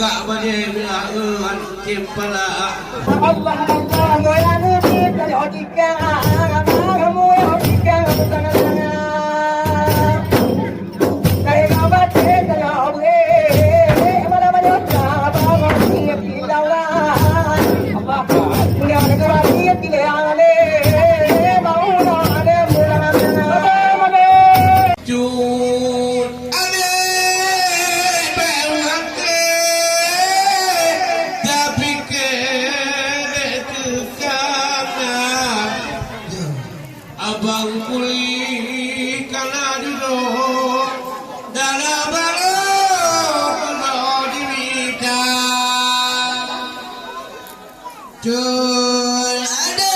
tak boleh bilang kepala. Allah Allah moya nuti dari ojika kamu ya ojika bukan sangat dari kabat dari awe mana mana apa siap dilawan Allah punya negara siap dilawan mau ada mulan mana Jun ade berhati tapi kedekana abang kuli kana duduk dalam barang dimita Jun ade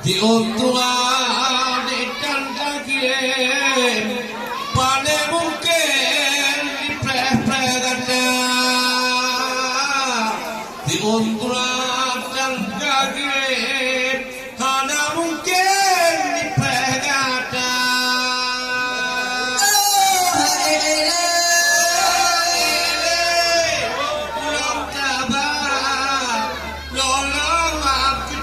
di untungan ikan kaki pada mungkin di preh-prehnya di untungan ikan kaki hanya mungkin di prehnya pulang tabah lolong aku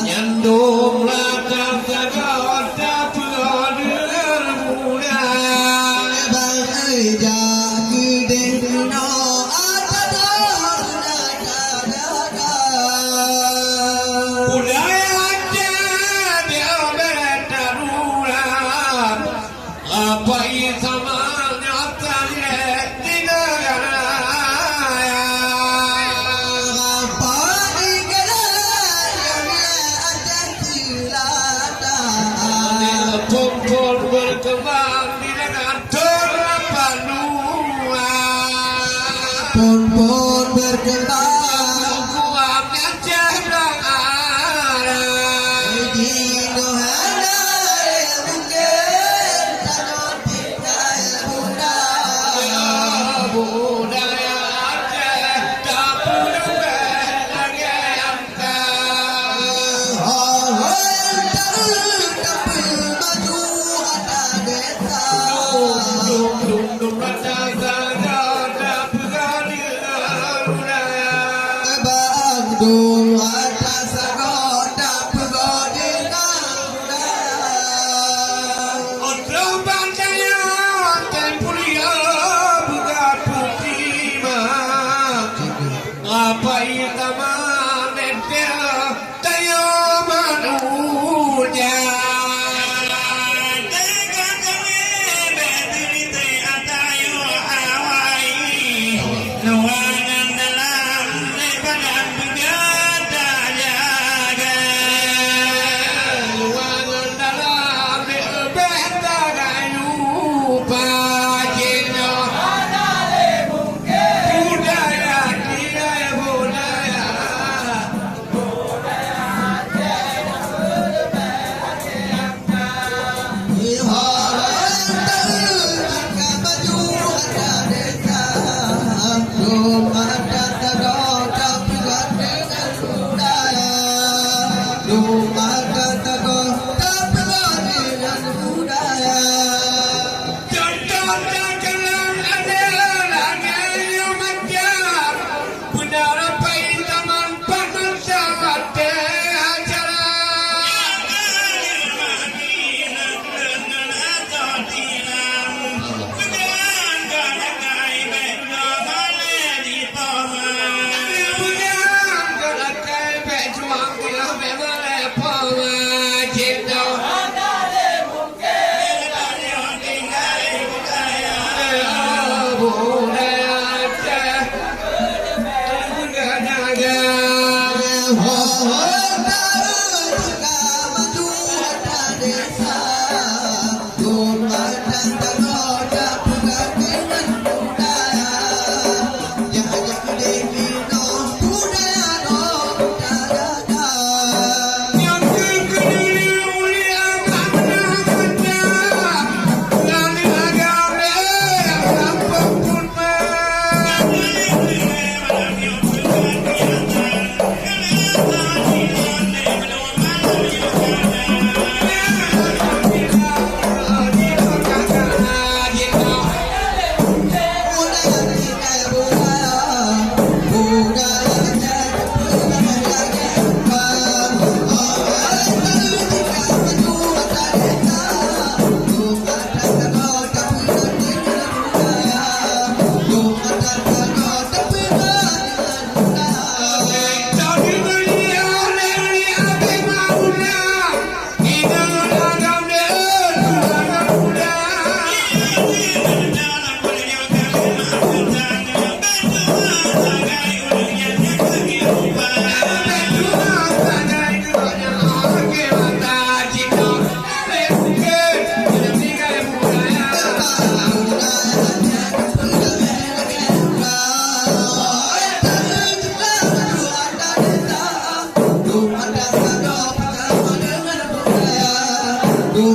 Nyandung ladang segala dapat dengan mudah budaya ada dia berdarurat apa sama nyatanya di negara Pompol berkembang di negara terpanua Pompon berkembang Kuamnya jembang arah di Nohana mungkin tanah tinggal budaya budaya Aceh dapur lagi dum rasa saja dapur kali budaya Bagdung atas kota pegodina Otro bantaya tempulia buka putih apa itaman dia tayo manunya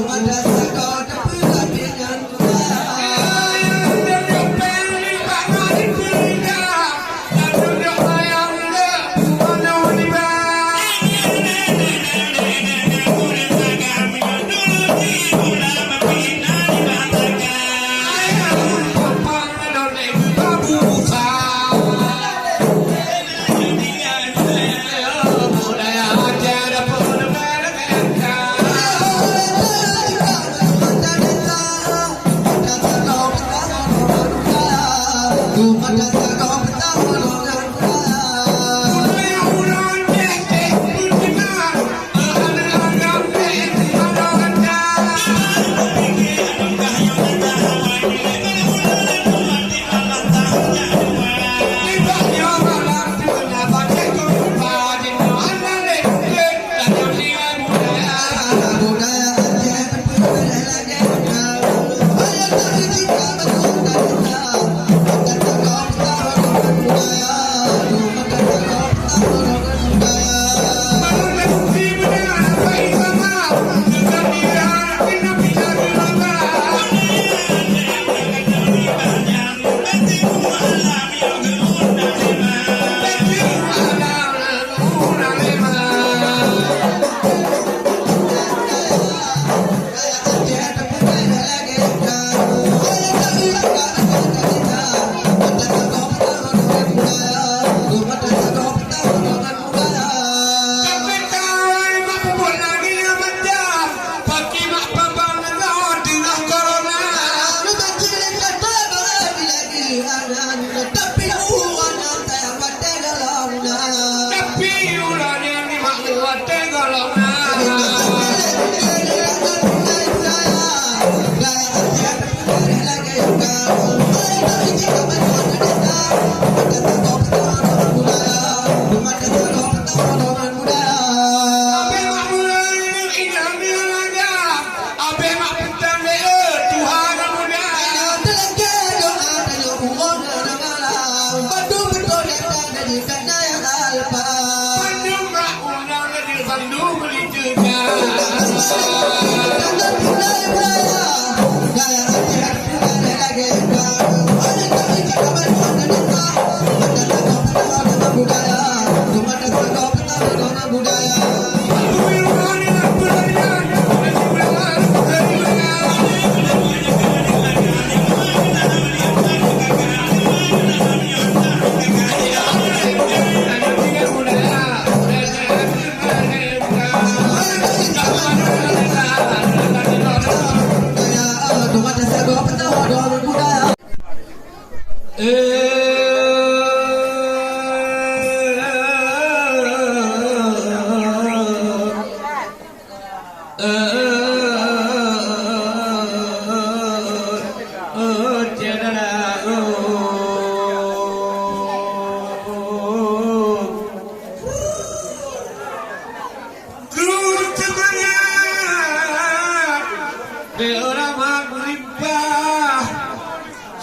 mata sakau tapi dengan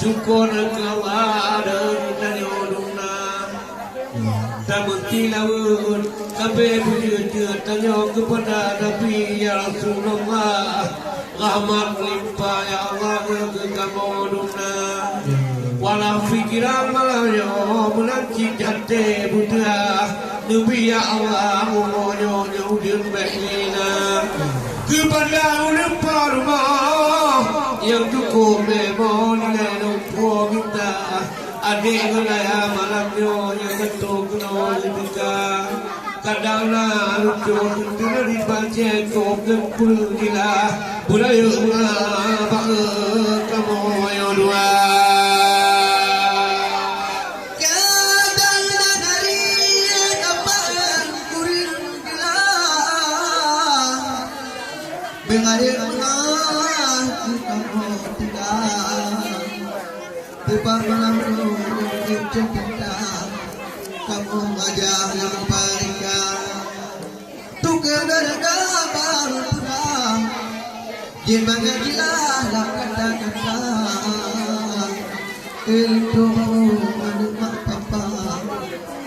syukur kepada Nanyoduna Tamuti laun sampai puja tanya kepada Nabi ya Rasulullah rahmat limpah ya Allah ke kamoduna walau fikiran malamnya menanti jate buddha Nabi ya Allah moyo nyudin bahlina kepada ulempa rumah yang cukup memang nilai nombor kita adik nilai malamnya yang betul kena lebihka kadanglah lucu tentu dari baca kop lempul gila budaya bangga kamu yang dua Bengarir menang kamu tidak Tepar malam kita kamu ajak yang parika tukar darga baru pulang jin mengajilah lah kata-kata itu mau papa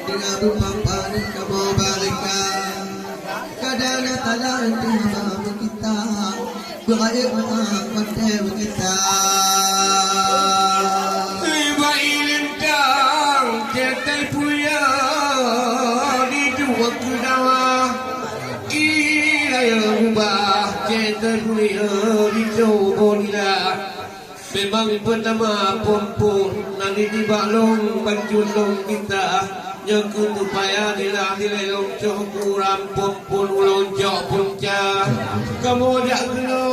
dengan papa dan kamu balikan kadang talar itu kita Berair konten kita Baik lintang Cetai puya Di dua kedawa Ilaya ubah Cetai puya Di coba nila Memang pertama pompon Nanti di balong Banjulong kita Yang kutupaya nila Dilelong cokuram pompon Ulonjok punca Kamu jak kena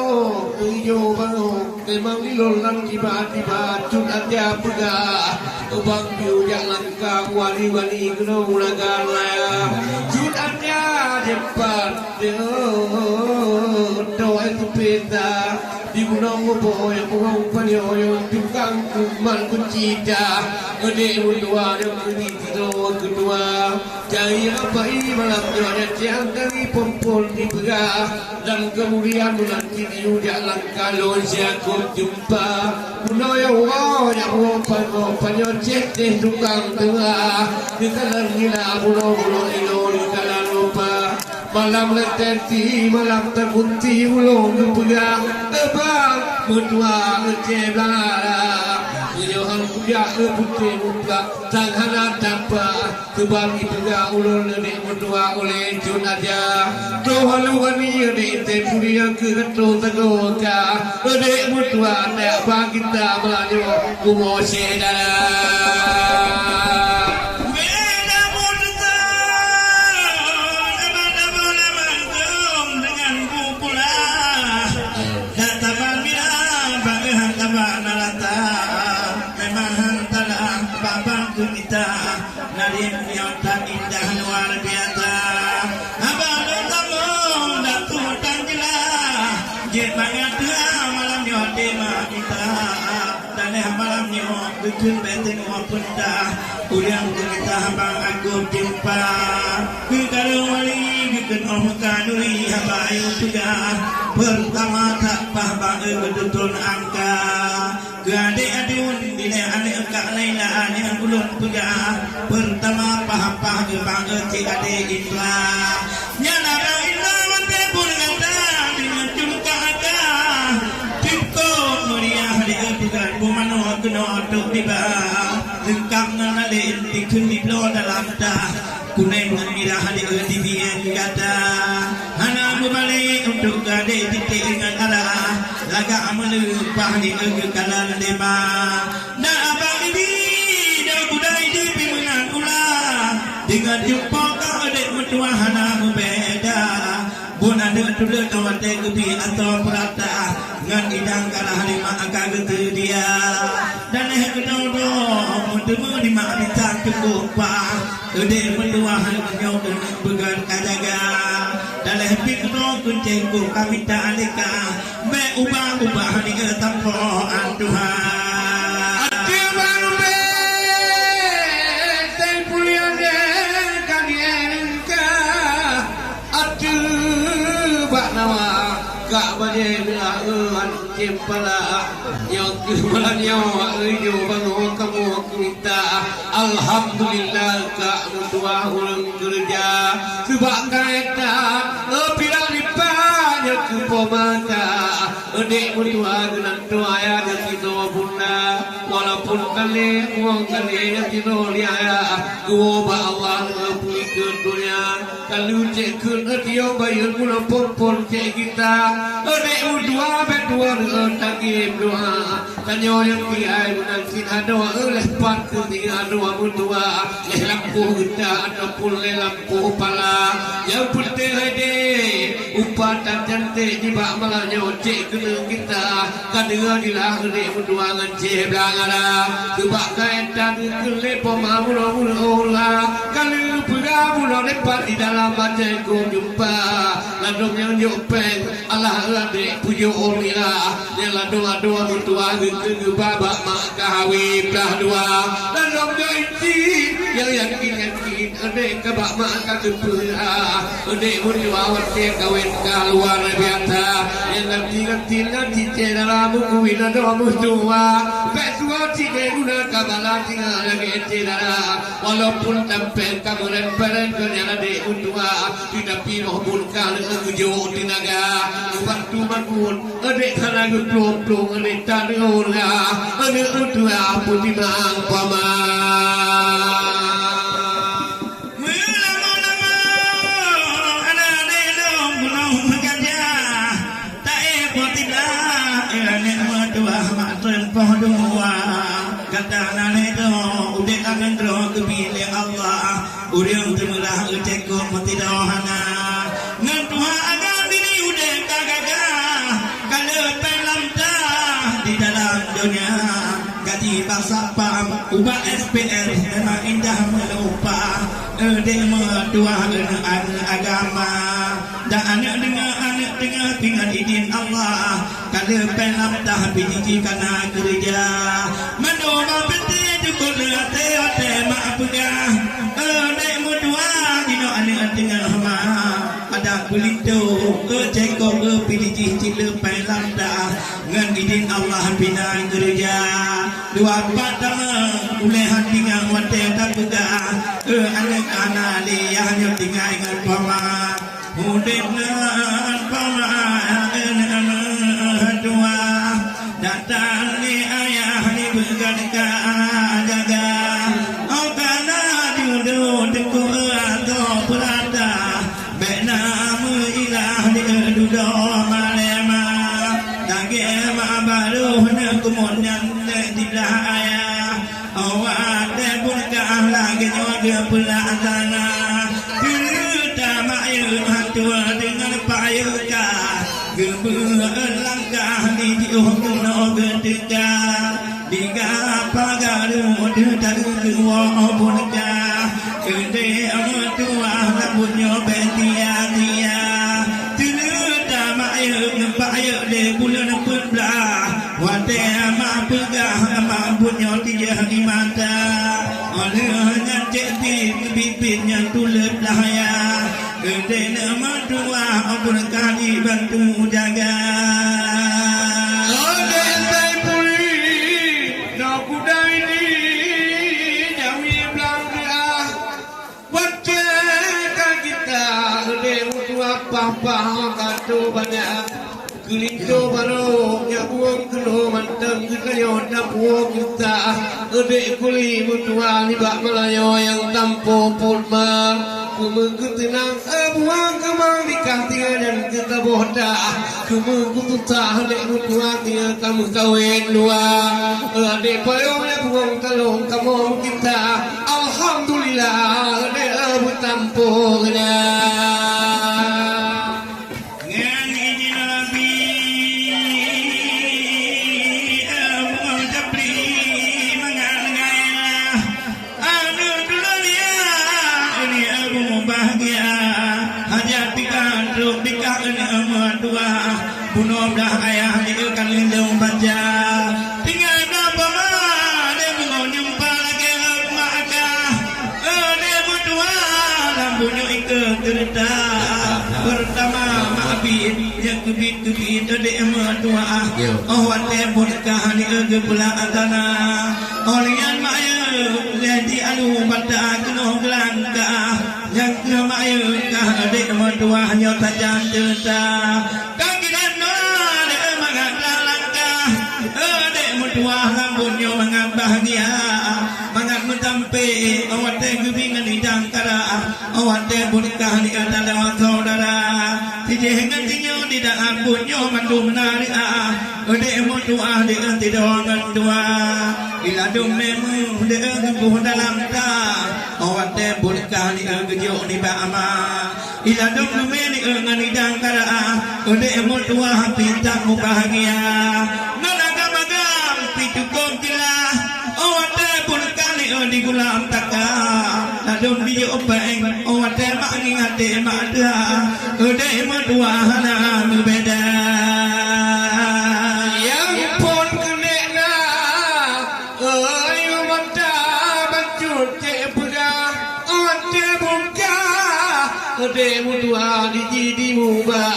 Tujuh bangun Memang dilolang tiba-tiba Cut aja pegah Bang biu jak langkah Wali-wali kena ulagan laya Cut aja depan Doa itu peta Di gunung bobo yang bohong panyoyo Tukang kuman kucita Gede mundua yang kedua Cari apa ini malam Jodoh siang dari pompon di pegah Dan kemudian menanti di ujak langkah Lonsia kau jumpa Unoyo wow yang bohong panyo cek deh tukang tengah Di kanan gila bulo-bulo ilo di kanan lupa Malam letenti, malam terbunti ulung kepegang Tebang, menua ngeceblah Menyohan kuyak putih mutlak Tanghana tanpa Tebang dipegang ulung nenek menua oleh jun aja Dohaluan ia dek tempuri yang kegetung tegoka Nenek menua nak bang kita melaju Kumose dalam Nadim nyota indah luar biasa Abang bertemu Datu tanjilah Jep banget malam nyota kita Dan malam nyota Bikin beteng maupun dah Ulang kita abang aku jumpa Kalau wali bikin om kanuri Habai juga Pertama tak paham Betul angka Adik-adun bila adik kak Laila yang ulun puja pertama paham gebang cik adik ikhlas nyala bang ikhlas mante pun kata dengan jumpa ada tipko meriah adik puja bumano kena tuk tiba lengkap dengan adik dikun di blow dalam dah kuning dan merah adik di biang kata hana berbalik untuk adik titik dengan arah laga amalupah di kekalan lema nak abang ini dah budai di pimenang ulah dengan jumpa kau adik mentua hana berbeza pun ada dulu kawan tegubi atau perata dengan idang kalah lima akan getu dia dan kedua menemu di mak bintang cukup pak adik mentua hana jauh dengan began kajaga dan lebih kedua kuncengku kami tak alika me ubah-ubah di ketampoan Tuhan Aduh baru Saya punya kalianka Aduh Bak nawa Kak bade bilaan Cempala Yang kemalan nyawa Ujo bangun kamu minta Alhamdulillah Kak mentua ulang kerja Sebab kata Pirang lipanya ke pemata Adik mentua dengan doa ya dan kita bunda Walaupun kali uang kali yang kita lihat Gua Allah ngepuli ke dunia Kalau cek ke dia bayar mula pun cek kita Adik mentua berdua dengan takib doa Tanya yang kiai menangsin doa lepas ke tiga doa mentua Leh lampu kita ataupun leh lampu pala Yang penting adik Upatan cantik jibak malahnya cek kena kita Kadang dilah adik mentua dengan cek belangara Sebab kaitan kelip pemamula-mula Kalau pura-pura lepas di dalam baca ku jumpa Ladung yang jopeng Allah adik pujuk orila Yang ladung-ladung mentua ke babak mak kahwin belah dua Ladung yang isi yang yakin-yakin adik ke bak mak kahwin adik mentua wakil kawin luar biasa yang Lati cedera muku ina do mutua Pesua cide guna kabala tinggal lagi cedera Walaupun tempen kamu peren kerjaan de utua Tidak piroh bulkan ujo tinaga Waktu makun adek kana guplong adek tanurga adek utua putih mang pama Pohdua kata nane do udah kangen ro kepilih Allah udah temelah uceko mati dohana ngantua agam ini udah kagaga kalau pelam dah di dalam dunia gaji bangsa pam ubah SPR memang indah melupa demo dua anak agama dan anak dengan tinggal izin Allah kalau pelam dah biji kana kerja mendoa peti cukup te mak pegah demo dua dino anak dengan hama ada kulito cekok pilih cile pelam dah dengan izin Allah bina kerja dua patama uleh hatinya wate tak pegah anak-anak dia hanya tinggal dengan pama Udiknan pamahan dua datang ni ayah ni bergadang jaga oh kana jodoh deku atau perada bena ilah di dudo malema dage ma baru nak kemonyan tidak ayah awak de bukan lagi nyoga pelatana tua dengan payuka geberlangkah di diuhno ketika diga pagaru dedaru dua bunga gede tua rambutnya betia dia tidak mayu payu de bulan pula wate ma pegah rambutnya dia di mata olehnya jadi bibirnya tulet lahaya gede nama dua abun kali bantu jaga Ode sai puri nak kudai ni jawi belanga baca kita ode mutu apa kado banyak Kelito baru ya buang kelo mantang kayo na buang kita ode kuli mutua ni bak Melayu yang tampo pulma kumengketenang buang kemang nikah tiga dan kita bodah kumengkututah dek mutua tiga kamu kawin dua dek payung ya buang kalong kamu kita alhamdulillah dek abu tampungnya bunuh dah ayah dia kan lindung baca tinggal berapa dia mengonyumpa lagi maka dia berdua lambunya ikut cerita pertama maafin yang kebit dia berdua oh wate burkah dia kepulauan tanah olian maya jadi alu pada kena gelangga yang kemaya dia berdua hanya tajam cerita dua rambutnya mangat bahagia mangat mentampe awak teh gebingan di jangkara awak teh bunikah di antara saudara tidak ngantinya tidak rambutnya mandu menarik ode mo doa di anti doangan dua ila dumemu de gebuh dalam ta awak teh bunikah di gejo di bama ila dumeme di ngan di jangkara ode mo doa pinta mu bahagia cukup jelas awak teh pun kali di gulam taka adon di openg awak teh mak ngate mak dah ode madua hana berbeda yang pun kenena ayo mata bancut cek pega ode buka ode mudua di muba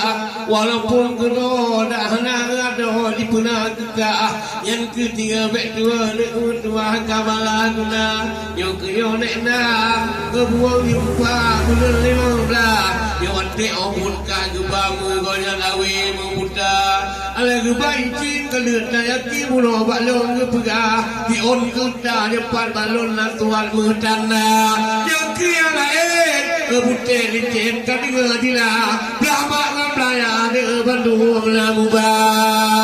walaupun kena dah hana ada di puna kita yang ketiga betua dua kabalan guna yang kyo nek na kebuang yupa guna 15 yang ante omun ka gebamu gonya lawi memuda ala gebai cin kelut daya ki mulo balon gepega di on kuda depan balon na tuan mudana yang kia lain kebute licin kadinga dila blama ngamlaya de bandung la mubah